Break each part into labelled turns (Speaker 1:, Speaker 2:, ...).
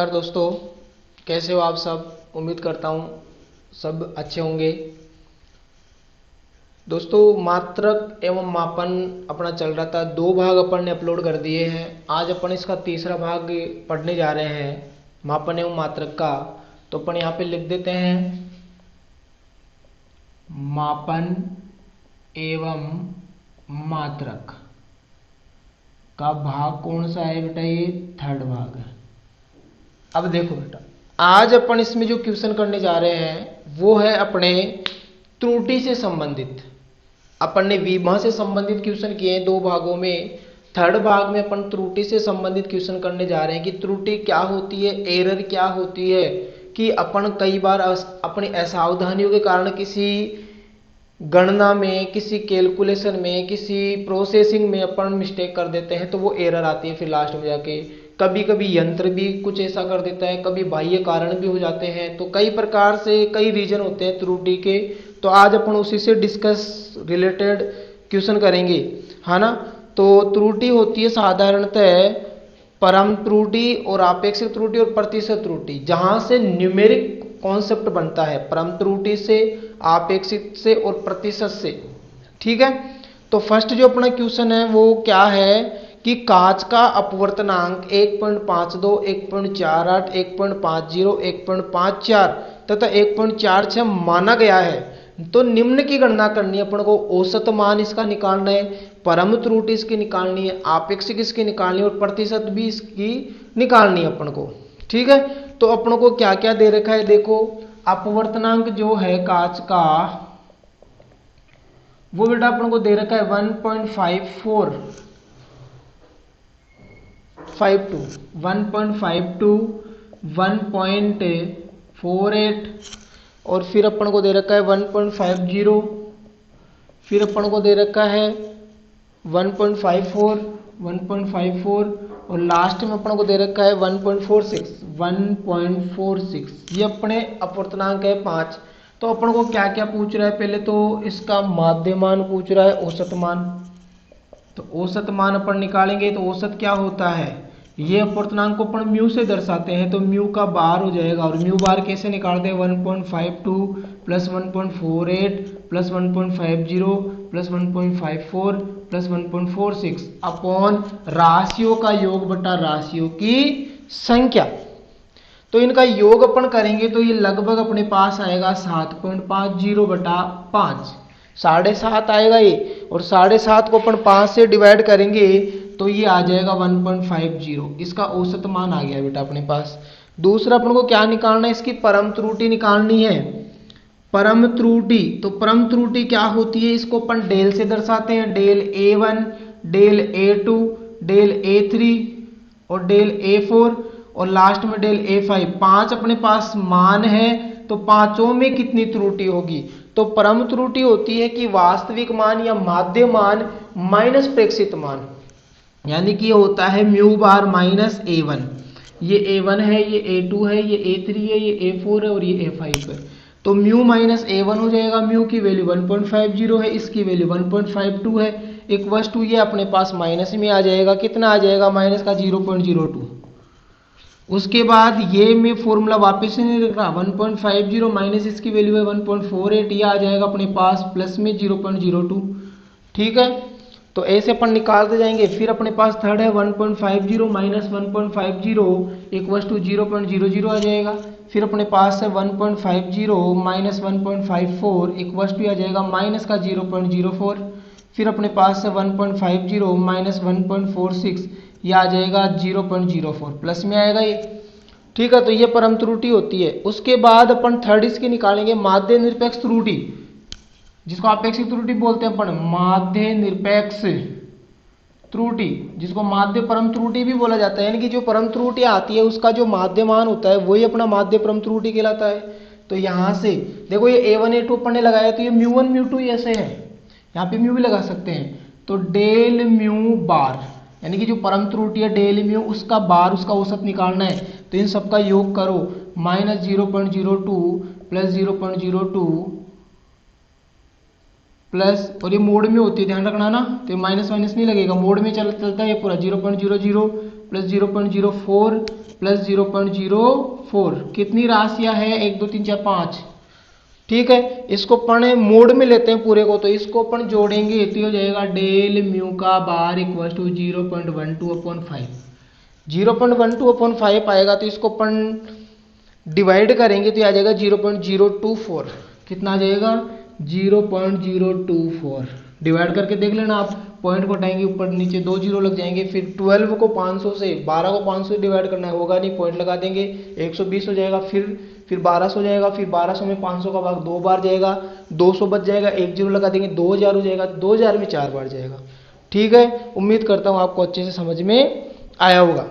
Speaker 1: नमस्कार दोस्तों, कैसे हो आप सब। उम्मीद करता हूँ सब अच्छे होंगे। दोस्तों, मात्रक एवं मापन अपना चल रहा था, 2 भाग अपन ने अपलोड कर दिए हैं। आज अपन इसका तीसरा भाग पढ़ने जा रहे हैं, मापन एवं मात्रक का। तो अपन यहाँ पे लिख देते हैं मापन एवं मात्रक का भाग कौन सा है बेटा, ये थर्ड भाग है। अब देखो बेटा, आज अपन इसमें जो क्वेश्चन करने जा रहे हैं वो है अपने त्रुटि से संबंधित। अपन ने विभा से संबंधित क्वेश्चन किए हैं 2 भागों में। थर्ड भाग में अपन त्रुटि से संबंधित क्वेश्चन करने जा रहे हैं कि त्रुटि क्या होती है, एरर क्या होती है। कि अपन कई बार अपनी असावधानियों के कारण किसी गणना में, किसी कैलकुलेशन में, किसी प्रोसेसिंग में अपन मिस्टेक कर देते हैं तो वो एरर आती है फिर लास्ट में जाके। कभी कभी यंत्र भी कुछ ऐसा कर देता है, कभी बाह्य कारण भी हो जाते हैं। तो कई प्रकार से कई रीजन होते हैं त्रुटि के। तो आज अपन उसी से डिस्कस रिलेटेड क्वेश्चन करेंगे, है ना। तो त्रुटि होती है साधारणतः परम त्रुटि और आपेक्षिक त्रुटि और प्रतिशत त्रुटि, जहां से न्यूमेरिक कॉन्सेप्ट बनता है, परम त्रुटि से, आपेक्षिक से और प्रतिशत से। ठीक है। तो फर्स्ट जो अपना क्वेश्चन है वो क्या है कि कांच का अपवर्तनांक 1.52, 1.48, 1.50, 1.54 तथा 1.46 माना गया है। तो निम्न की गणना करनी है अपन को। औसत मान इसका निकालना है, परम त्रुटि इसकी निकालनी है, आपेक्षिक इसकी निकालनी है और प्रतिशत भी इसकी निकालनी है अपन को। ठीक है। तो अपन को क्या क्या दे रखा है, देखो अपवर्तनांक जो है कांच का, वो बेटा अपन को दे रखा है 1.52, 1.48 और फिर अपन को दे रखा है 1.50, फिर अपन को दे रखा है 1.54, 1.54 और लास्ट में अपन को दे रखा है 1.46। ये अपने अपवर्तनांक है 5। तो अपन को क्या क्या पूछ रहा है, पहले तो इसका माध्य मान पूछ रहा है, औसत मान। तो औसत मान अपन निकालेंगे तो औसत क्या होता है, ये अपवर्तनांक को अपन म्यू से दर्शाते हैं। तो म्यू का बार हो जाएगा, और म्यू बार कैसे निकालते हैं, 1.52 plus 1.48 plus 1.50 plus 1.54 plus 1.46 upon राशियों का योग बटा राशियों की संख्या। तो इनका योग अपन करेंगे तो ये लगभग अपने पास आएगा 7.50 बटा 5, 7.5 आएगा ये। और 7.5 को अपन 5 से डिवाइड करेंगे तो ये आ जाएगा 1.50। इसका औसत मान आ गया बेटा अपने पास। दूसरा अपन को क्या निकालना है, इसकी परम त्रुटि निकालनी है। परम त्रुटि, तो परम त्रुटि क्या होती है, इसको अपन डेल से दर्शाते हैं। Del A1, del A2, del A3 और डेल A4 और लास्ट में डेल A5। 5 अपने पास मान है, तो पांचों में कितनी त्रुटि होगी। तो परम त्रुटि होती है कि वास्तविक मान या माध्य मान माइनस प्रेक्षित मान, यानी कि ये होता है म्यू बार माइनस A1। ये A1 है, ये A2 है, ये A3 है, ये A4 है और ये A5 है। तो म्यू माइनस A1 हो जाएगा। म्यू की वैल्यू 1.50 है, इसकी वैल्यू 1.52 है। इक्वल्स टू ये अपने पास माइनस में आ जाएगा, कितना आ जाएगा, माइनस का 0.02। उसके बाद ये मैं फॉर्मूला वापस से नहीं लिख रहा, 1.50 माइनस इसकी वैल्यू है 1.48, ये आ जाएगा अपने पास प्लस में 0.02। ठीक है। तो ऐसे अपन निकालते जाएंगे। फिर अपने पास थर्ड है 1.50 माइनस 1.50 इक्वल्स टू 0.00 आ जाएगा। फिर अपने पास है 1.50 माइनस 1.54 इक्वल्स टू आ जाएगा माइनस का 0.04। फिर अपने पास है 1.50 माइनस 1.46, ये आ जाएगा 0.04, प्लस में आएगा ये। ठीक है। तो ये परम त्रुटि होती है। उसके बाद अपन थर्ड इसकी निकालेंगे माध्य निरपेक्ष त्रुटि, जिसको आपेक्षिक त्रुटि बोलते हैं अपन। माध्य निरपेक्ष त्रुटि, जिसको माध्य परम त्रुटि भी बोला जाता है, यानी कि जो परम त्रुटि आती है उसका जो माध्य मान होता है वही अपना माध्य परम त्रुटि कहलाता है। तो यहां से देखो ये A1 A2 अपन ने लगाया, तो ये म्यू1 म्यू2 ऐसे है, यहाँ पे म्यू भी लगा सकते हैं। तो डेल म्यू बार, यानी कि जो परम त्रुटि है डेल म्यू, उसका बार, उसका औसत निकालना है। तो इन सबका योग करो, माइनस 0.02 प्लस 0.02 प्लस, और ये मोड में होती है, ध्यान रखना ना, तो माइनस माइनस नहीं लगेगा, मोड में चलता है ये पूरा 0.00 प्लस 0.04 प्लस 0.04, कितनी राशियां है 1 2 3 4 5। ठीक है, इसको अपन मोड में लेते हैं पूरे को, तो इसको अपन जोड़ेंगे तो हो जाएगा डेल म्यू का बार इक्वल टू 0.12/5। 0.12/5 आएगा तो इसको अपन डिवाइड करेंगे तो आ जाएगा 0.024। कितना आ जाएगा 0.024। डिवाइड करके देख लेना आप, पॉइंट को हटाएंगे ऊपर नीचे 2 जीरो लग जाएंगे, फिर 12 को 500 से 12 को 500 से डिवाइड करना होगा नहीं, पॉइंट लगा देंगे 120 हो जाएगा, फिर 1200 हो जाएगा, फिर 1200 में 500 का भाग 2 बार जाएगा, 200 बच जाएगा, 1 जीरो लगा देंगे 2000 हो जाएगा, 2000 में 4 बार जाएगा। ठीक है, उम्मीद करता हूं आपको अच्छे से समझ में आया होगा।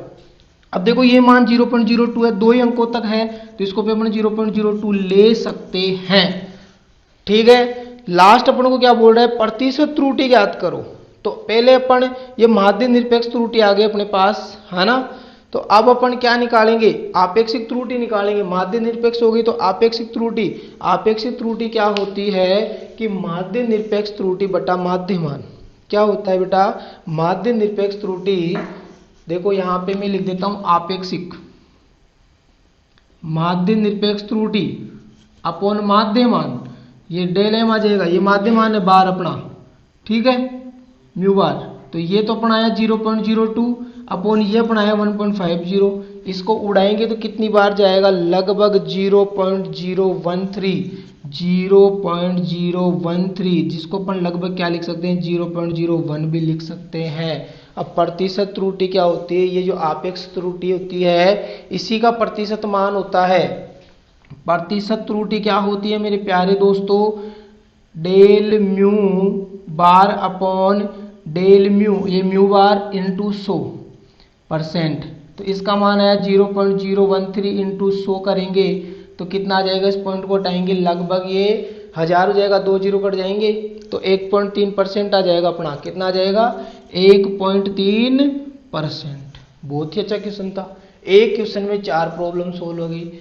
Speaker 1: अब देखो ये मान 0.02 है, 2 ही अंकों तक है, तो इसको भी अपन 0.02 ले सकते हैं। ठीक है, लास्ट अपन को क्या बोल रहा है, प्रतिशत त्रुटि ज्ञात करो। तो पहले अपन ये माध्य निरपेक्ष त्रुटि आ गई अपने पास, है ना। तो अब अपन क्या निकालेंगे, आपेक्षिक त्रुटि निकालेंगे। माध्य निरपेक्ष होगी तो आपेक्षिक त्रुटि। आपेक्षिक त्रुटि क्या होती है कि माध्य निरपेक्ष त्रुटि बटा माध्यमान। क्या होता है बेटा, माध्य निरपेक्ष त्रुटि। देखो यहां पे मैं लिख देता हूं आपेक्षिक, माध्य निरपेक्ष त्रुटि अपॉन माध्यमान, ये डेल एम आ जाएगा, ये माध्यमान है बार अपना, ठीक है, म्यू बार। तो ये तो अपना आया 0.02 अपॉन ये अपना आया 1.50। इसको उड़ाएंगे तो कितनी बार जाएगा, लगभग 0.013, जिसको अपन लगभग क्या लिख सकते हैं 0.01 भी लिख सकते हैं। अब प्रतिशत त्रुटि क्या होती है, ये जो आपेक्ष त्रुटि होती है इसी का प्रतिशत मान होता है। प्रतिशत त्रुटि क्या होती है मेरे प्यारे दोस्तों, del mu bar upon del mu, ये म्यू बार इंटू 100%। तो इसका मान आया 0.013 इंटू 100 करेंगे तो कितना आ जाएगा, इस पॉइंट को हटाएंगे लगभग ये 1000 हो जाएगा, 2 जीरो कट जाएंगे तो 1.3% आ जाएगा अपना। कितना आ जाएगा 1.3%। बहुत ही अच्छा क्वेश्चन था। एक क्वेश्चन में 4 प्रॉब्लम सोल्व हो गई।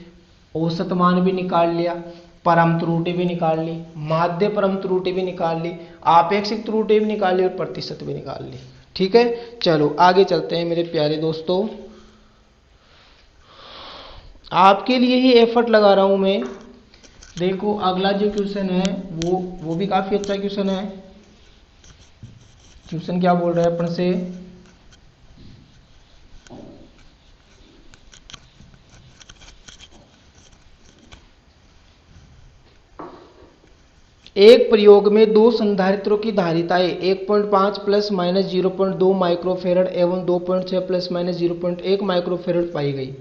Speaker 1: औसत मान भी निकाल लिया, परम त्रुटि भी निकाल ली, माध्य परम त्रुटि भी निकाल ली, आपेक्षिक त्रुटि भी निकाल ली और प्रतिशत भी निकाल ली। ठीक है, चलो आगे चलते हैं मेरे प्यारे दोस्तों। आपके लिए ही एफर्ट लगा रहा हूं मैं। देखो अगला जो क्वेश्चन है वो भी काफी अच्छा क्वेश्चन है। क्वेश्चन क्या बोल रहा है अपन से, एक प्रयोग में 2 संधारित्रों की धारिताएं 1.5 प्लस माइनस 0.2 माइक्रोफेरड एवं 2.6 प्लस माइनस 0.1 माइक्रोफेरड पाई गई।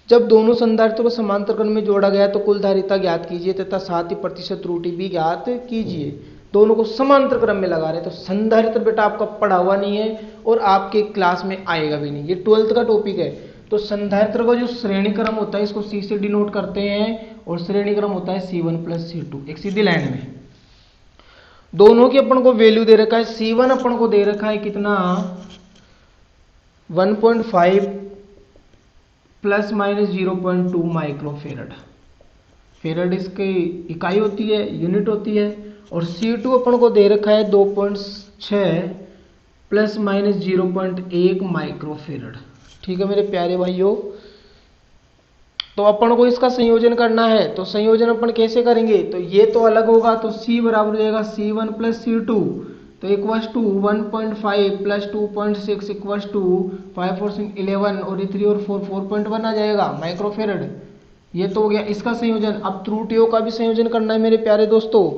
Speaker 1: जब दोनों संधारित्रों को समांतर क्रम में जोड़ा गया तो कुल धारिता ज्ञात कीजिए तथा साथ ही प्रतिशत त्रुटि भी ज्ञात कीजिए। दोनों को समांतर क्रम में लगा रहे हैं तो संधारित्र बेटा आपका पढ़ा हुआ नहीं है और आपके क्लास में आएगा भी नहीं, ये 12th का टॉपिक है। तो संधारित्र का जो श्रेणी क्रम होता है इसको C से डिनोट करते हैं और श्रेणी क्रम होता है C1 प्लस C2, एक सीधी लाइन में। दोनों की अपन को वैल्यू दे रखा है, C1 अपन को दे रखा है कितना 1.5 प्लस माइनस 0.2 माइक्रोफेरड। फेरड इसकी इकाई होती है, यूनिट होती है। और C2 अपन को दे रखा है 2.6 प्लस माइनस 0.1 माइक्रोफेरड। ठीक है मेरे प्यारे भाइयों, तो अपन को इसका संयोजन करना है। तो संयोजन अपन कैसे करेंगे, तो ये तो अलग होगा तो C बराबर हो जाएगा C1 प्लस C2 तो equals to 1.5 plus 2.6 equals to 5 4 6 11 और ये 3 और 4 4.1 आ जाएगा माइक्रोफेरड। ये तो हो गया इसका संयोजन। अब त्रुटियों का भी संयोजन करना है मेरे प्यारे दोस्तों।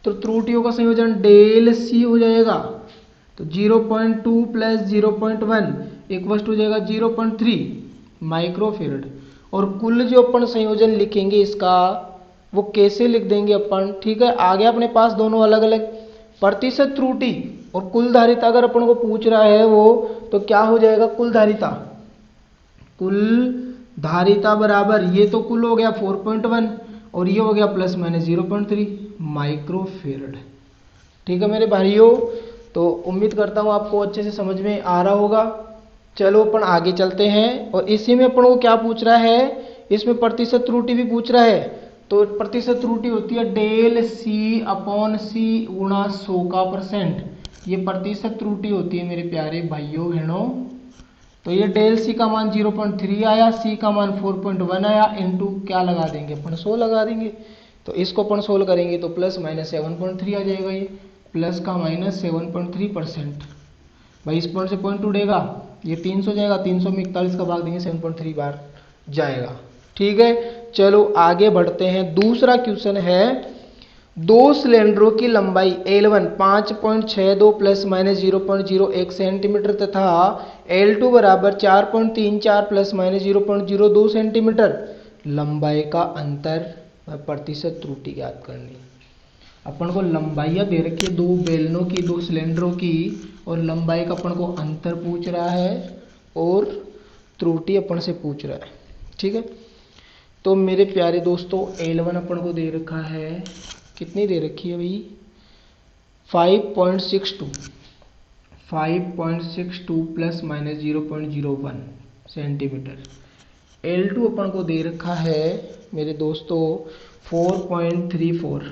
Speaker 1: तो त्रुटियों का संयोजन डेल C हो जाएगा तो 0.2 प्लस 0.1 इक्वल्स टू हो जाएगा 0.3 माइक्रोफेरड। और कुल जो अपन संयोजन लिखेंगे इसका वो कैसे लिख देंगे अपन, ठीक है। आ गया अपने पास दोनों अलग अलग। प्रतिशत त्रुटि और कुल धारिता अगर अपन को पूछ रहा है वो, तो क्या हो जाएगा कुल धारिता, कुल धारिता बराबर ये तो कुल हो गया 4.1 और ये हो गया प्लस माइनस 0.3 माइक्रोफेरड। ठीक है मेरे भाइयों, तो उम्मीद करता हूं आपको अच्छे से समझ में आ रहा होगा। चलो अपन आगे चलते हैं। और इसी में अपन को क्या पूछ रहा है, इसमें प्रतिशत त्रुटि भी पूछ रहा है। तो प्रतिशत त्रुटि होती है डेल C अपॉन C गुणा 100 का %। ये प्रतिशत त्रुटि होती है मेरे प्यारे भाइयों बहनों, तो ये डेल सी का मान 0.3 आया, सी का मान 4.1 आया, इनटू क्या लगा देंगे अपन 100 लगा देंगे। तो इसको अपन सोल्व करेंगे तो प्लस माइनस 7.3 आ जाएगा, ये प्लस का माइनस 7.3%। भाई इस पॉइंट से पॉइंट उड़ेगा, ये 300 जाएगा, 300 में 41 का भाग देंगे 7.3 बार जाएगा। ठीक है, चलो आगे बढ़ते हैं। दूसरा क्वेश्चन है, दो सिलेंडरों की लंबाई L1 5.62 प्लस माइनस 0.01 सेंटीमीटर तथा L2 बराबर 4.34 प्लस माइनस 0.02 सेंटीमीटर, लंबाई का अंतर प्रतिशत त्रुटि ज्ञात करनी। अपन को लंबाइयाँ दे रखी है दो बेलनों की, दो सिलेंडरों की, और लंबाई का अपन को अंतर पूछ रहा है और त्रुटि अपन से पूछ रहा है। ठीक है, तो मेरे प्यारे दोस्तों L1 अपन को दे रखा है, कितनी दे रखी है भाई 5.62 प्लस माइनस 0.01 सेंटीमीटर। L2 अपन को दे रखा है मेरे दोस्तों 4.34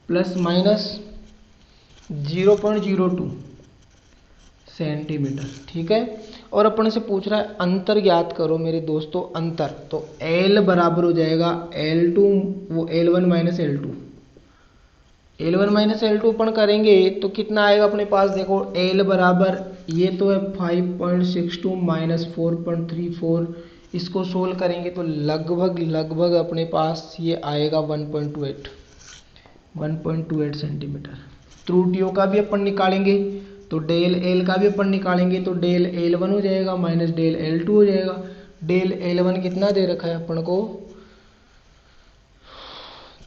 Speaker 1: प्लस माइनस 0.02 सेंटीमीटर। ठीक है, और अपन से पूछ रहा है अंतर ज्ञात करो मेरे दोस्तों, अंतर। तो L बराबर हो जाएगा L2 वो L1 minus L2, L1 minus L2 अपन करेंगे तो कितना आएगा अपने पास, देखो L बराबर ये तो है 5.62 माइनस 4.34, इसको सोल्व करेंगे तो लगभग अपने पास ये आएगा 1.28 सेंटीमीटर। त्रुटियों का भी अपन निकालेंगे तो डेल L का भी अपन निकालेंगे तो डेल L1 हो जाएगा माइनस डेल L2 हो जाएगा। डेल L1 कितना दे रखा है अपन को,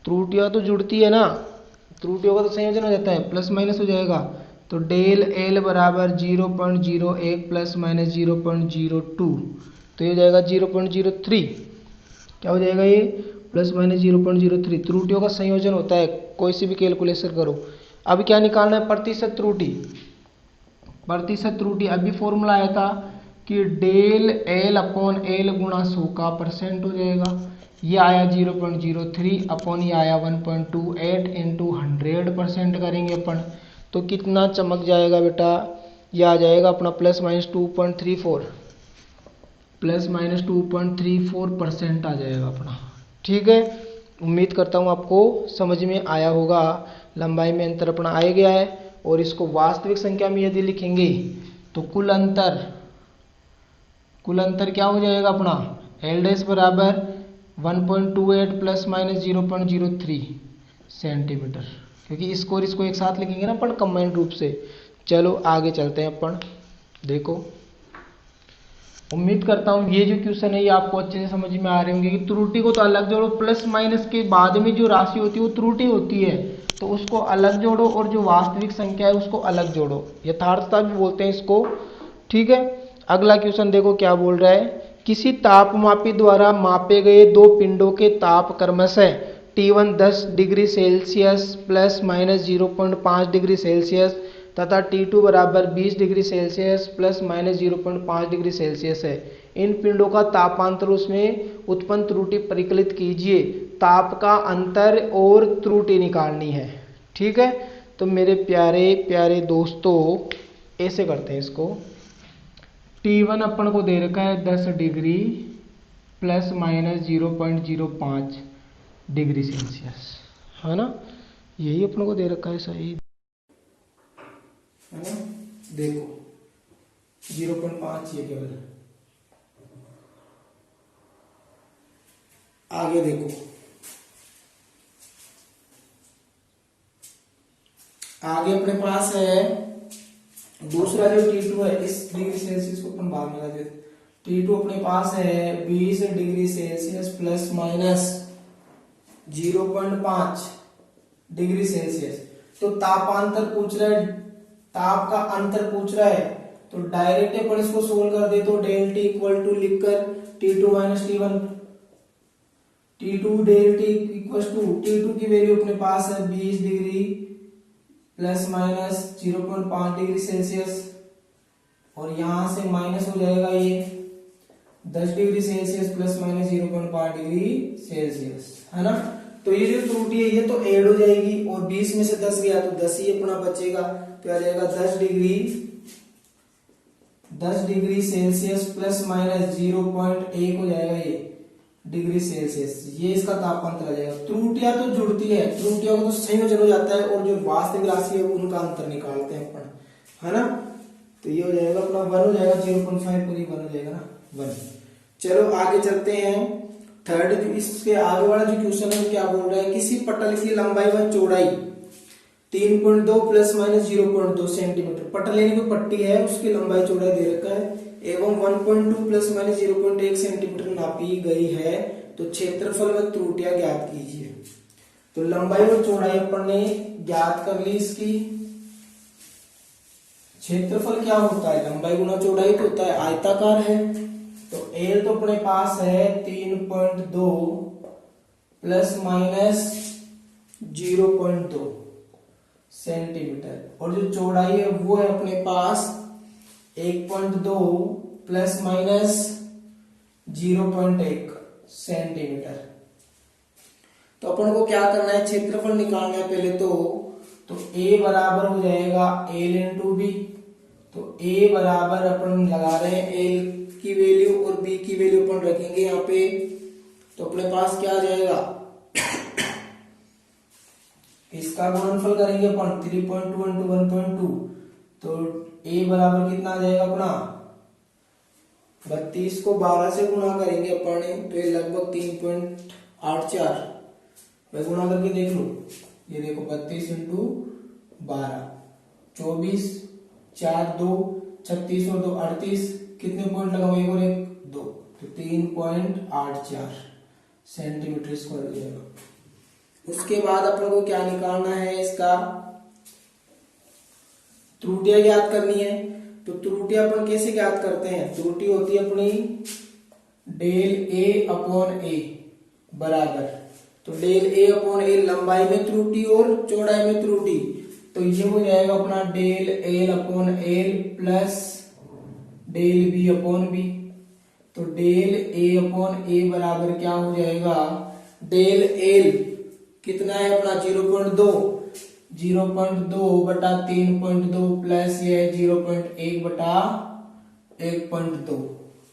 Speaker 1: त्रुटियां तो जुड़ती है ना, त्रुटियों का तो संयोजन हो जाता है, प्लस माइनस हो जाएगा। तो डेल L बराबर 0.01 प्लस माइनस 0.02, तो ये हो जाएगा 0.03। क्या हो जाएगा ये, प्लस माइनस 0.03। त्रुटियों का संयोजन होता है, कोई सी भी कैलकुलेशन करो। अब क्या निकालना है, प्रतिशत त्रुटि। प्रतिशत त्रुटि अभी फॉर्मूला आया था कि डेल L अपॉन L गुणा 100 का परसेंट हो जाएगा, ये आया 0.03 अपॉन ये आया 1.28 इंटू 100% करेंगे अपन तो कितना चमक जाएगा बेटा, ये आ जाएगा अपना प्लस माइनस 2.34, प्लस माइनस 2.34% आ जाएगा अपना। ठीक है, उम्मीद करता हूँ आपको समझ में आया होगा। लंबाई में अंतर अपना आ गया है, और इसको वास्तविक संख्या में यदि लिखेंगे तो कुल अंतर क्या हो जाएगा अपना, L डैश बराबर 1.28 प्लस माइनस 0.03 सेंटीमीटर, क्योंकि इसको और इसको एक साथ लिखेंगे ना अपन कंबाइंड रूप से। चलो आगे चलते हैं अपन। देखो, उम्मीद करता हूँ ये जो क्वेश्चन है ये आपको अच्छे से समझ में आ रहे होंगे कि त्रुटि को तो अलग जोड़ो, प्लस माइनस के बाद में जो राशि होती है वो त्रुटि होती है, तो उसको अलग जोड़ो, और जो वास्तविक संख्या है उसको अलग जोड़ो, यथार्थता भी बोलते हैं इसको। ठीक है, अगला क्वेश्चन देखो क्या बोल रहा है, किसी तापमापी द्वारा मापे गए दो पिंडों के ताप क्रमशः T1 10 degree Celsius plus minus 0.5 degree Celsius तथा T2 बराबर 20 degree Celsius plus minus 0.5 degree Celsius है। इन पिंडों का तापांतर उसमें उत्पन्न त्रुटि परिकलित कीजिए, ताप का अंतर और त्रुटि निकालनी है। ठीक है, तो मेरे प्यारे प्यारे दोस्तों ऐसे करते हैं इसको। T1 अपन को दे रखा है 10 degree plus minus 0.05 degree Celsius, है ना, यही अपन को दे रखा है सही, है ना। देखो 0.5 ये केवल, आगे देखो आगे अपने पास है दूसरा जो T2 है, इस डिग्री सेल्सियस को अपन बाद में लगा देते। T2 अपने पास है 20 degree Celsius plus minus 0.5 degree Celsius. तो तापांतर पूछ रहा है, ताप का अंतर पूछ रहा है, तो डायरेक्ट अपन इसको सोल्व कर दे तो डेल टी इक्वल टू लिखकर T2 minus T1, T2 del T equal to T2 की वैल्यू अपने पास है 20 degree plus minus 0.5 degree Celsius, और यहां से माइनस हो जाएगा ये 10 degree Celsius plus minus 0.5 degree Celsius, है ना। तो ये जो त्रुटि है ये तो ऐड हो जाएगी, और 20 में से 10 गया तो 10 ही अपना बचेगा, तो आ जाएगा 10 10 डिग्री सेल्सियस प्लस माइनस 0.1 हो जाएगा ये डिग्री सेल्सियस, ये इसका तापमान चला जाएगा। त्रुटियां तो जुड़ती है, त्रुटियों को तो संयोजन हो जाता है और जो वास्तविक राशि है उनका अंतर निकालते हैं अपन, है ना। तो ये हो जाएगा अपना 1 हो जाएगा, 0.5 पूरी 1 हो जाएगा ना 1। चलो आगे चलते हैं। थर्ड, इसके आगे वाला जो क्वेश्चन है क्या बोल रहा है, किसी पटल की लंबाई व चौड़ाई 3.2 प्लस माइनस 0.2 सेंटीमीटर, पटल यानी कोई पट्टी है उसकी लंबाई चौड़ाई दे रखा है एवं 1.2 प्लस माइनस 0.1 सेंटीमीटर नापी गई है, तो क्षेत्रफल व त्रुटियां ज्ञात कीजिए। तो लंबाई और चौड़ाई अपन ने ज्ञात कर ली इसकी। क्षेत्रफल क्या होता है, लंबाई गुना चौड़ाई तो होता है, आयताकार है। तो एल तो अपने पास है 3.2 प्लस माइनस 0.2 सेंटीमीटर, और जो चौड़ाई है वो है अपने पास 1.2 प्लस माइनस 0.1 सेंटीमीटर। तो अपन को क्या करना है, क्षेत्रफल निकालना है पहले तो A बराबर हो जाएगा L इंटू बी। तो A बराबर अपन लगा रहे हैं L की वैल्यू और B की वैल्यू अपन रखेंगे यहाँ पे, तो अपने पास क्या आ जाएगा, इसका गुणनफल करेंगे अपन 3.2 इंटू 1.2, तो A बराबर कितना आ जाएगा अपना 32 को 12 से गुणा करेंगे अपन, तो ये लगभग 3.84। मैं गुणा करके देख लू, ये देखो 32 इंटू 12 24 4 2 36 और 2 38, कितने पॉइंट लगाओ, एक और एक 2, तो 3.84 सेंटीमीटर स्क्वायर हो जाएगा। उसके बाद अपन को क्या निकालना है, इसका त्रुटियां ज्ञात करनी है। तो त्रुटियां अपन कैसे ज्ञात करते हैं, त्रुटि होती है अपनी डेल ए अपॉन ए बराबर, तो डेल ए अपॉन ए लंबाई में त्रुटि और चौड़ाई में त्रुटि, तो ये हो जाएगा अपना del L upon L plus del B upon B. तो डेल ए अपॉन ए बराबर क्या हो जाएगा, डेल एल कितना है अपना 0.2 बटा 3.2 प्लस ये 0.1 बटा 1.2।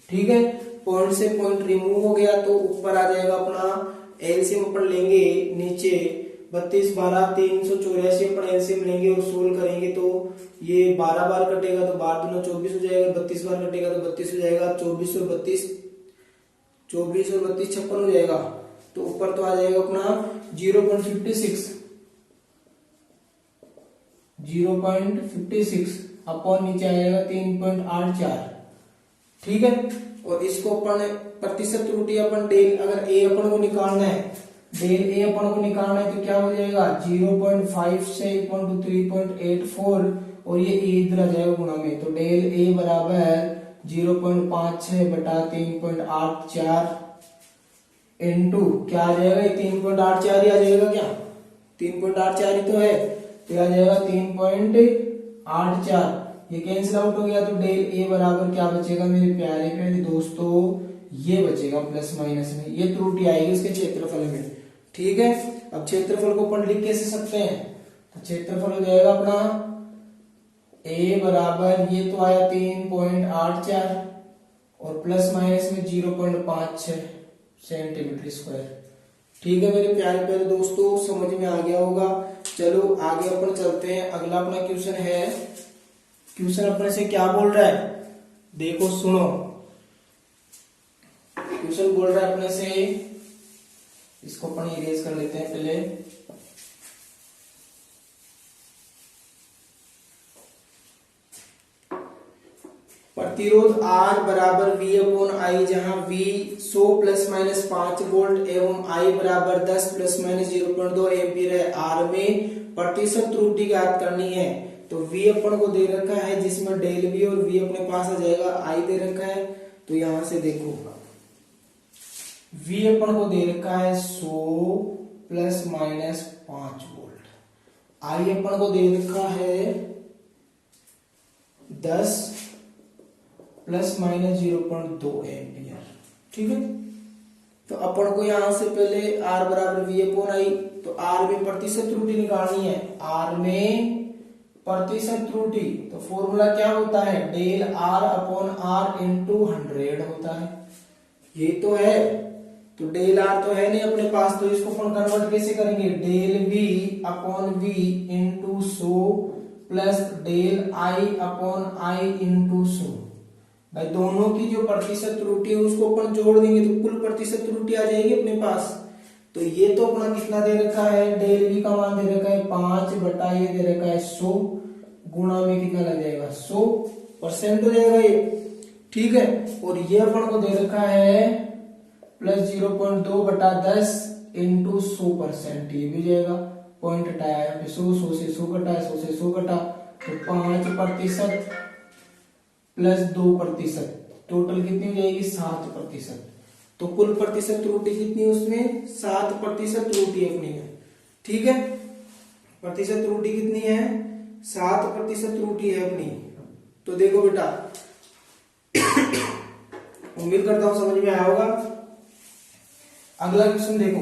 Speaker 1: ठीक है, पॉइंट से पॉइंट रिमूव हो गया तो ऊपर आ जाएगा अपना एलसीएम अपन लेंगे नीचे 32 12 384 अपन एलसीएम लेंगे और सोल्व करेंगे, तो ये 12 बार कटेगा तो 12 दूना 24 हो जाएगा, 32 बार कटेगा तो 32 हो जाएगा, 24 और 32 56 हो जाएगा। तो ऊपर तो आ जाएगा अपना 0.56 अपॉन नीचे आ जाएगा 3.84। ठीक है, और इसको अपन प्रतिशत त्रुटि अपन डेल, अगर ए अपन को निकालना है, डेल ए अपन को निकालना है तो क्या हो जाएगा 0.5 से 3.84, और ये ए इधर आ जाएगा गुणा में, तो डेल ए बराबर 0.56 बटा 3.84 इंटू क्या आ जाएगा, 3.84 ही आ जाएगा, क्या 3.84 ही तो है, तो आ जाएगा 3.84, ये कैंसिल आउट हो गया, तो डेल ए बराबर क्या बचेगा मेरे प्यारे प्यारे दोस्तों, ये बचेगा प्लस माइनस में, ये त्रुटि आएगी इसके क्षेत्रफल में। ठीक है, अब क्षेत्रफल को अपन लिख कैसे सकते हैं, तो क्षेत्रफल हो जाएगा अपना ए बराबर, ये तो आया 3.84 और प्लस माइनस में 0.56 सेंटीमीटर स्क्वायर। ठीक है मेरे प्यारे प्यारे दोस्तों, समझ में आ गया होगा। चलो आगे अपन चलते हैं, अगला अपना क्वेश्चन है, क्वेश्चन अपने से क्या बोल रहा है, देखो सुनो, क्वेश्चन बोल रहा है अपने से, इसको अपन इरेज कर लेते हैं पहले। प्रतिरोध R बराबर V अपॉन I, जहां V 100 प्लस माइनस 5 वोल्ट एवं I बराबर 10 प्लस माइनस 0.2 एम्पीयर है। R में प्रतिशत त्रुटि ज्ञात करनी है। तो V अपन को दे रखा है जिसमें डेल V और V अपने पास आ जाएगा, I दे रखा है, तो यहां से देखो V अपन को दे रखा है 100 प्लस माइनस 5 वोल्ट, I अपन को दे रखा है 10 प्लस माइनस 0.2 एम्पियर। ठीक है, तो अपन को यहां से पहले R बराबर V अपॉन I, तो R में प्रतिशत त्रुटि निकालनी है, R में प्रतिशत त्रुटि, तो फॉर्मूला क्या होता है, del R upon R into 100 होता है। ये तो है, तो डेल आर तो है नहीं अपने पास, तो इसको अपन कन्वर्ट कैसे करेंगे, del V upon V into 100 plus del I upon I into 100। भाई दोनों की जो प्रतिशत त्रुटि है उसको अपन जोड़ देंगे तो कुल प्रतिशत त्रुटि आ जाएगी अपने पास। तो ये तो अपना कितना दे रखा है, डेल वी का मान दे रखा है 5 बटा ये दे रखा है 100, गुणा में कितना लग जाएगा 100% हो जाएगा ये, ठीक है। और ये अपन को दे रखा है प्लस 0.2 बटा 10 इंटू 100%, ये भी जाएगा, पॉइंट हटाया है 100 से 100 कटा, 100 से 100 कटा, तो 5% प्लस 2%, टोटल कितनी हो जाएगी 7%। तो कुल प्रतिशत त्रुटि कितनी है उसमें, 7% त्रुटि अपनी है, ठीक है। प्रतिशत त्रुटि कितनी है, 7% त्रुटि है अपनी। तो देखो बेटा, उम्मीद करता हूं समझ में आया होगा। अगला क्वेश्चन देखो,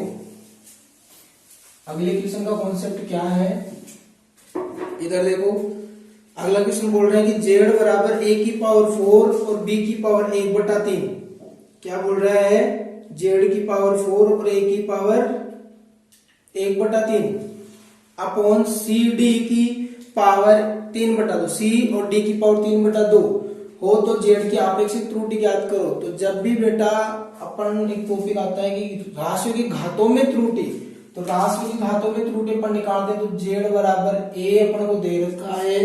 Speaker 1: अगले क्वेश्चन का कॉन्सेप्ट क्या है, इधर देखो। अगला क्वेश्चन बोल रहा है कि z बराबर a की पावर 4 और b की पावर 1/3। क्या बोल रहा है, z की पावर 4 और a की पावर 1/3 अपॉन सी डी की पावर 3/2, c और d की पावर 3/2 हो तो z की आपेक्षिक त्रुटि ज्ञात करो। तो जब भी बेटा अपन एक टॉपिक आता है कि राशियों की घातों में त्रुटि, तो राशियों की घातों में त्रुटि पर निकालते हैं, तो z बराबर a अपन को दे रखा है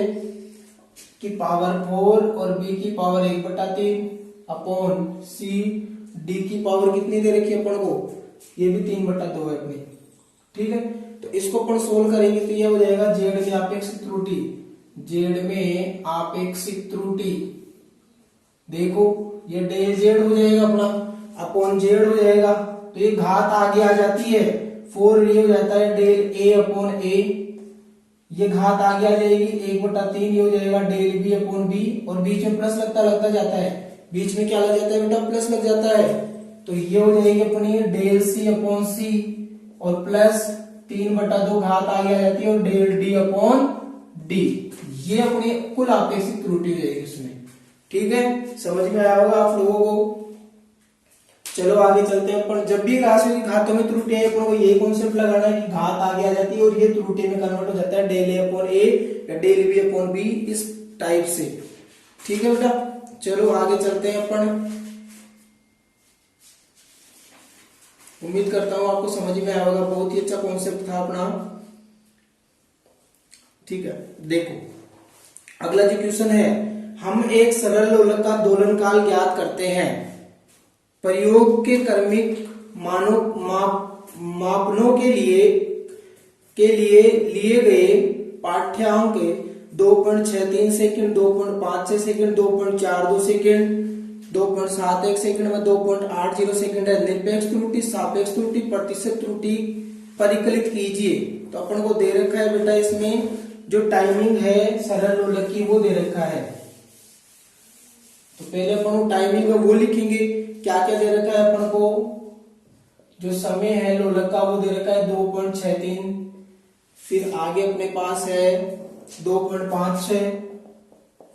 Speaker 1: की पावर 4 और b की पावर 1/3 अपॉन c d की पावर कितनी दे रखी है अपन को, ये भी 3/2 है अपनी, ठीक है। तो इसको अपन सोल्व करेंगे तो ये हो जाएगा z में आपेक्षिक त्रुटि, z में आपेक्षिक त्रुटि, देखो ये डेल z हो जाएगा अपना अपॉन z हो जाएगा, तो ये घात आगे आ जाती है, 4 ये हो जाता है डेल a अपॉन a, ये घात आगे आ जाएगी 1/3, ये हो जाएगा डेल बी अपॉन बी, और बीच में प्लस लगता जाता है, बीच में क्या लग जाता है बेटा, प्लस लग जाता है। तो ये हो जाएगी अपनी डेल सी अपॉन सी और प्लस 3/2 घात आगे आ जाती है और डेल डी अपॉन डी, ये अपनी कुल आपेक्षिक त्रुटि हो जाएगी उसमें, ठीक है। समझ में आया होगा आप लोगों को। चलो आगे चलते हैं। पर जब भी राशियों की घातों में त्रुटि है अपन को ये कॉन्सेप्ट लगाना है कि घात आगे आ जाती है और ये त्रुटि में कन्वर्ट हो जाता है डेल ए अपॉन ए या डेल बी अपॉन बी, इस टाइप से, ठीक है बेटा। चलो आगे चलते हैं अपन। उम्मीद करता हूं आपको समझ में आया होगा, बहुत ही अच्छा कॉन्सेप्ट था अपना, ठीक है। देखो अगला जो क्वेश्चन है, हम एक सरल लोलक का दोलन काल ज्ञात करते हैं। प्रयोग के क्रमिक मापनों के लिए लिए गए पाठ्यांक 2.63 सेकंड, 2.56 सेकंड, 2.42 सेकंड, 2.71 सेकंड में 2.80 सेकंड है। निरपेक्ष त्रुटि, सापेक्ष त्रुटि, प्रतिशत त्रुटि परिकलित कीजिए। तो अपन को दे रखा है बेटा इसमें जो टाइमिंग है सरल लोलक की वो दे रखा है। तो पहले अपन को टाइमिंग है वो लिखेंगे, क्या क्या दे रखा है अपन को, जो समय है लोलक का वो दे रखा है 2.63, फिर आगे अपने पास है 2.56,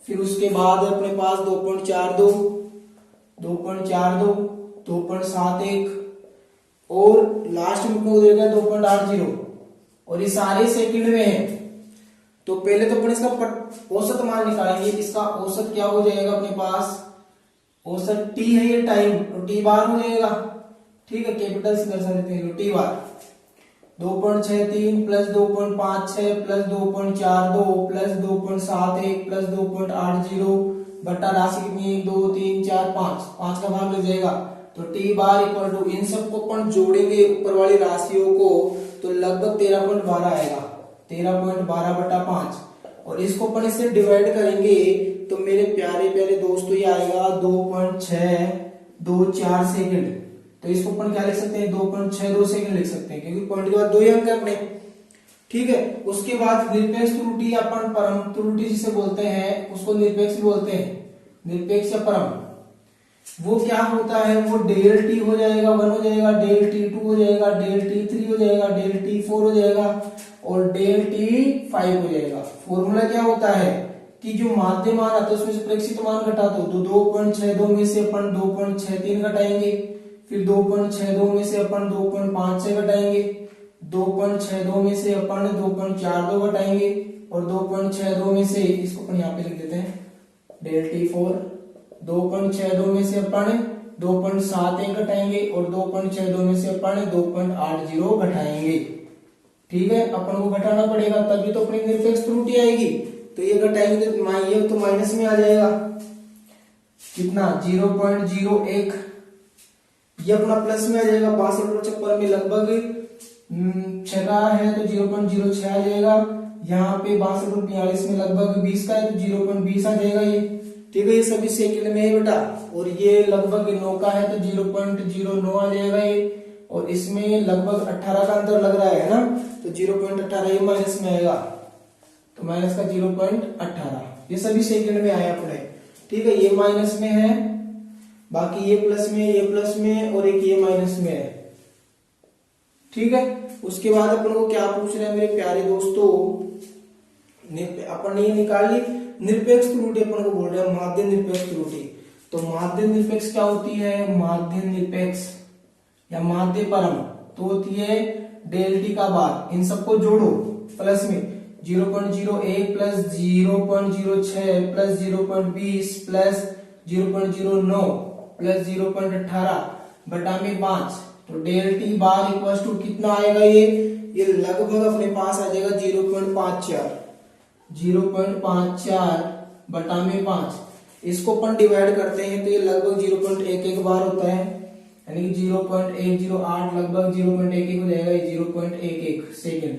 Speaker 1: फिर उसके बाद अपने पास 2.42, 2.71 और लास्ट में अपने दे रखा है 2.80, और ये सारे सेकंड में है। तो पहले तो अपन इसका औसत मान निकालेंगे, इसका औसत क्या हो जाएगा अपने पास, औसत टी है ये टाइम, तो टी बार हो जाएगा, ठीक है, कैपिटल से कर सकते हैं, T bar 2.63 plus 2.56 plus 2.42 plus 2.71 plus 2.80 बटा राशि कितनी 1 2 3 4 5 का भाग लग जाएगा। तो टी बार इक्वल टू, इन सबको अपन जोड़ेंगे ऊपर वाली राशियों को तो लगभग 13.12 आएगा, 13.12 बटा 5, और इसको अपन इससे डिवाइड करेंगे तो मेरे प्यारे प्यारे दोस्तों ये आएगा 2.624 सेकंड। तो इसको अपन क्या लिख सकते हैं, 2.62 सेकंड लिख सकते हैं, क्योंकि पॉइंट के बाद 2 ही अंक है अपने, ठीक है। उसके बाद निरपेक्ष त्रुटि अपन परम त्रुटि जिसे बोलते हैं उसको निरपेक्ष बोलते हैं, निरपेक्ष या परम। वो क्या होता है, वो डेल टी हो जाएगा 1 हो जाएगा, डेल टी 2 हो जाएगा, डेल टी 3 हो जाएगा, डेल टी 4 हो जाएगा, और डेल टी 5 हो जाएगा। फॉर्मूला क्या होता है कि जो माध्य मान आता है उसमें से प्रेक्षित मान घटा दो, तो 2.62 में से अपन 2.63 घटाएंगे, फिर 2.62 में से अपन 2.56 घटाएंगे, 2.62 में से अपन 2.42 घटाएंगे, और 2.62 में से इसको अपन यहाँ पे लिख देते हैं डेल टी 4, 2.62 में से अपन 2.71 घटाएंगे, और 2.62 में से अपन 2.80 घटाएंगे। ठीक है, अपन को घटाना पड़ेगा तभी तो अपनी निरपेक्ष त्रुटि आएगी। तो ये घटाएंगे तो ये तो माइनस में आ जाएगा, कितना 0.01, ये अपना प्लस में आ जाएगा। 62 में लगभग 6 है तो 0.06 आ जाएगा। यहाँ पे 62 में लगभग 20 का है तो 0.20 आ जाएगा ये। ठीक है, ये सभी सेकंड में है बेटा, और ये लगभग 9 का है तो 0.09 आ जाएगा ये, और इसमें लगभग 18 का अंतर लग रहा है ना, तो 0.18 ये माइनस में आएगा, तो माइनस का 0.18, ये सभी सेकंड में आया अपने। ठीक है, ये माइनस में है, बाकी ये प्लस में, ये प्लस में, और एक ये माइनस में है। ठीक है, उसके बाद अपन को क्या पूछ रहे हैं मेरे प्यारे दोस्तों, अपन ने ये निकाल ली निरपेक्ष त्रुटि, अपन को बोल रहे हैं माध्य निरपेक्ष त्रुटि। तो माध्य निरपेक्ष क्या होती है, माध्य निरपेक्ष या माध्य परम तो होती है डेल टी का बार, इन सबको जोड़ो प्लस में 0.01 प्लस 0.06 प्लस 0.20 प्लस 0.09 प्लस 0.18 बटा में 5, तो del T bar equal to कितना आएगा, ये लगभग अपने पास आ जाएगा 0.54 बटा में 5। इसको अपन डिवाइड करते हैं तो ये लगभग 0.11 बार होता है, यानी कि 0.108 लगभग 0.11 हो जाएगा, 0.11 सेकेंड।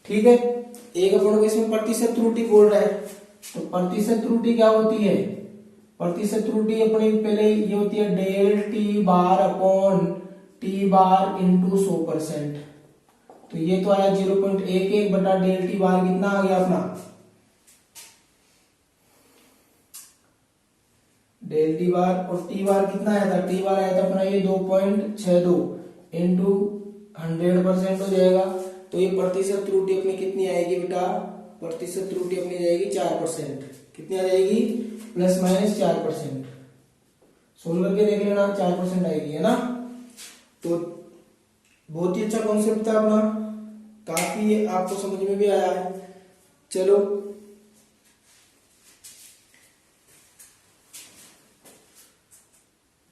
Speaker 1: ठीक है, एक अपन को इसमें प्रतिशत त्रुटि बोल रहा है, तो प्रतिशत त्रुटि क्या होती है, प्रतिशत त्रुटि अपनी पहले ये होती है del T bar upon T bar into 100%। तो ये तो आया 0.11 बटा डेल टी बार कितना आ गया अपना, डेल टी बार, और टी बार कितना आया था, टी बार आया था अपना ये 2.62 इंटू 100% हो जाएगा। तो ये प्रतिशत त्रुटि अपनी कितनी आएगी बेटा, प्रतिशत त्रुटि अपनी जाएगी 4%। कितनी आ जाएगी, प्लस माइनस 4%। सोल्व करके देख लेना, 4% आएगी, है ना। तो बहुत ही अच्छा कॉन्सेप्ट था अपना, काफी आपको समझ में भी आया है। चलो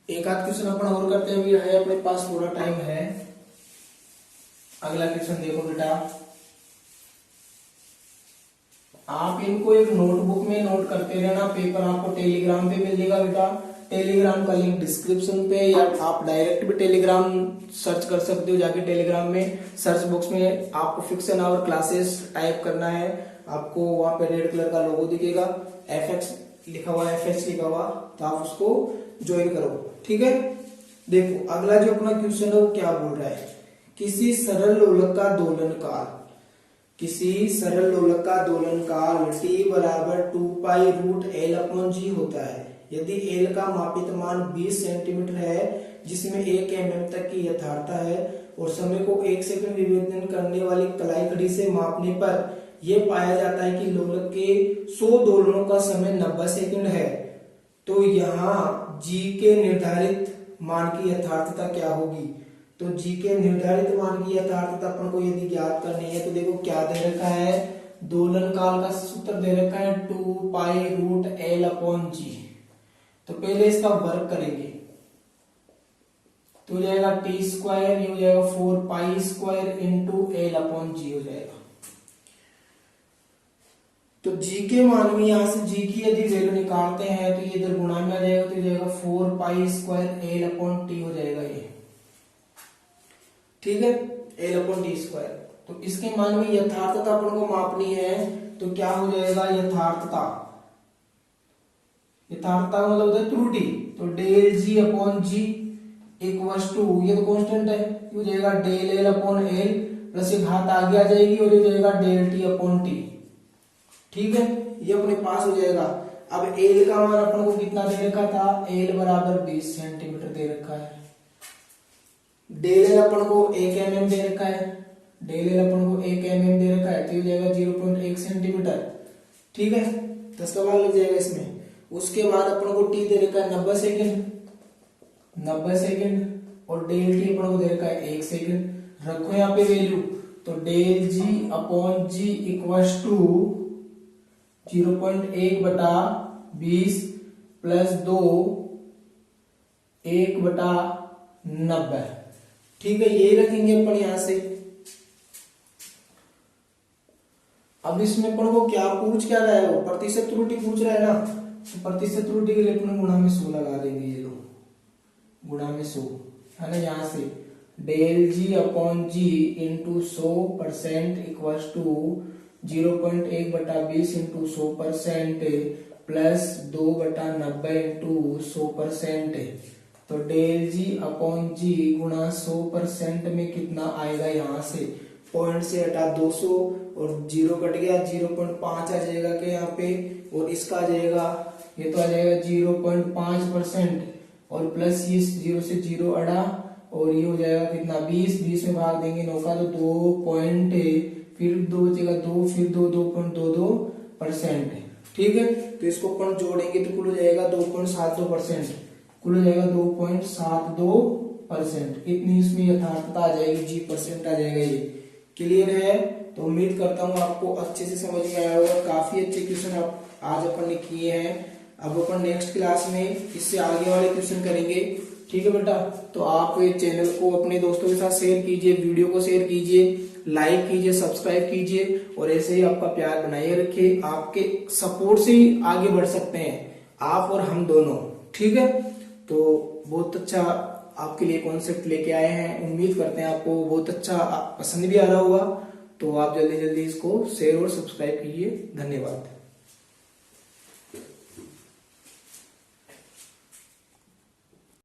Speaker 1: एक आध क्वेश्चन अपन और करते हुए है, अपने पास थोड़ा टाइम है। अगला क्वेश्चन देखो बेटा, आप इनको एक नोटबुक में नोट करते रहना, पेपर आपको टेलीग्राम पे मिल जाएगा बेटा। टेलीग्राम का लिंक डिस्क्रिप्शन पे, या आप डायरेक्ट भी टेलीग्राम सर्च कर सकते हो, जाके टेलीग्राम में सर्च बॉक्स में आपको फिक्शन आवर क्लासेस टाइप करना है, आपको वहां पे रेड कलर का लोगो दिखेगा, FX लिखा हुआ, FX लिखा हुआ, तो आप उसको ज्वाइन करो। ठीक है, देखो अगला जो अपना क्वेश्चन है वो क्या बोल रहा है, किसी सरल लोलक का दोलनकाल, किसी सरल लोलक का दोलनकाल t बराबर 2 pi root L upon G होता है। यदि L का मापित मान 20 सेंटीमीटर है, जिसमें 1 mm तक की यथार्थता है, और समय को 1 सेकंड विभेदन करने वाली कलाई घड़ी से मापने पर यह पाया जाता है कि लोलक के 100 दोलनों का समय 90 सेकंड है, तो यहाँ G के निर्धारित मान की यथार्थता क्या होगी। तो G के निर्धारित मान की यथार्थता अपन को यदि ज्ञात करनी है, तो देखो क्या दे रखा है, दोलन काल का सूत्र दे रखा है 2 pi root L upon G। तो पहले इसका वर्ग करेंगे तो हो जाएगा टी स्क्वायर, ये हो जाएगा 4 pi square into L upon G हो जाएगा। तो G के मान में यहां से G की यदि वैल्यू निकालते हैं तो ये इधर गुणा में आ जाएगा, तो ये जाएगा 4 pi square L upon T हो जाएगा ये। ठीक है, L अपॉन T स्क्वायर। तो इसके मान में यथार्थता अपन को मापनी है, तो क्या हो जाएगा, यथार्थता, यथार्थता मतलब होता है त्रुटि, तो del G upon G equals to, ये तो कांस्टेंट है, ये हो जाएगा del L upon L plus एक घात आगे आ जाएगी और ये जाएगा डेल T अपॉन T। ठीक है, ये अपने पास हो जाएगा। अब L का मान अपन को कितना दे रखा था, L बराबर 20 सेंटीमीटर दे रखा है, डेल L अपन को 1 mm दे रखा है, डेल एल अपन को 1 mm दे रखा है, तो ये हो जाएगा 0.1 सेंटीमीटर। ठीक है, 10 का भाग लग जाएगा इसमें। उसके बाद अपन को टी दे रखा है 90 सेकेंड, 90 सेकेंड, और डेल टी अपन को दे रखा है 1 सेकेंड। रखो यहाँ पे वैल्यू, तो del G upon G equals to 0.1/20 plus 2 1/90। ठीक है, ये रखेंगे अपन यहां से। अब इसमें अपन को क्या पूछ क्या रहा है, वो प्रतिशत त्रुटि पूछ रहा है ना, तो प्रतिशत त्रुटि के लिए अपन गुणा में 100 लगा देंगे। ये लो, गुणा में 100 है ना, यहाँ से del G upon G into 100% equals to 0.1/20 into 100% plus 2/90 into 100%। तो डेल जी अपॉन जी गुणा 100% में कितना आएगा, यहाँ से पॉइंट से हटा 200 और 0 कट गया, 0.5 आ जाएगा कि यहाँ पे, और इसका आ जाएगा, ये तो आ जाएगा 0.5%, और प्लस ये 0 से 0 अड़ा, और ये हो जाएगा कितना 20 में भाग देंगे 9 का, तो 2 पॉइंट, फिर 2 बचेगा 2, फिर 2.22%। ठीक है, तो इसको अपन जोड़ेंगे तो कुल हो जाएगा 2.72%, कुल हो जाएगा 2.72%। इतनी इसमें यथार्थता आ जाएगी, जी परसेंट आ जाएगा। ये क्लियर है, तो उम्मीद करता हूँ आपको अच्छे से समझ में आया होगा। काफी अच्छे क्वेश्चन आप आज अपन ने किए हैं। अब अपन नेक्स्ट क्लास में इससे आगे वाले क्वेश्चन करेंगे। ठीक है बेटा, तो आप ये चैनल को अपने दोस्तों के साथ शेयर कीजिए, वीडियो को शेयर कीजिए, लाइक कीजिए, सब्सक्राइब कीजिए, और ऐसे ही आपका प्यार बनाए रखिए। आपके सपोर्ट से ही आगे बढ़ सकते हैं आप और हम दोनों। ठीक है, तो बहुत अच्छा आपके लिए कॉन्सेप्ट लेके आए हैं। उम्मीद करते हैं आपको बहुत अच्छा पसंद भी आ रहा होगा। तो आप जल्दी जल्दी इसको शेयर और सब्सक्राइब कीजिए। धन्यवाद।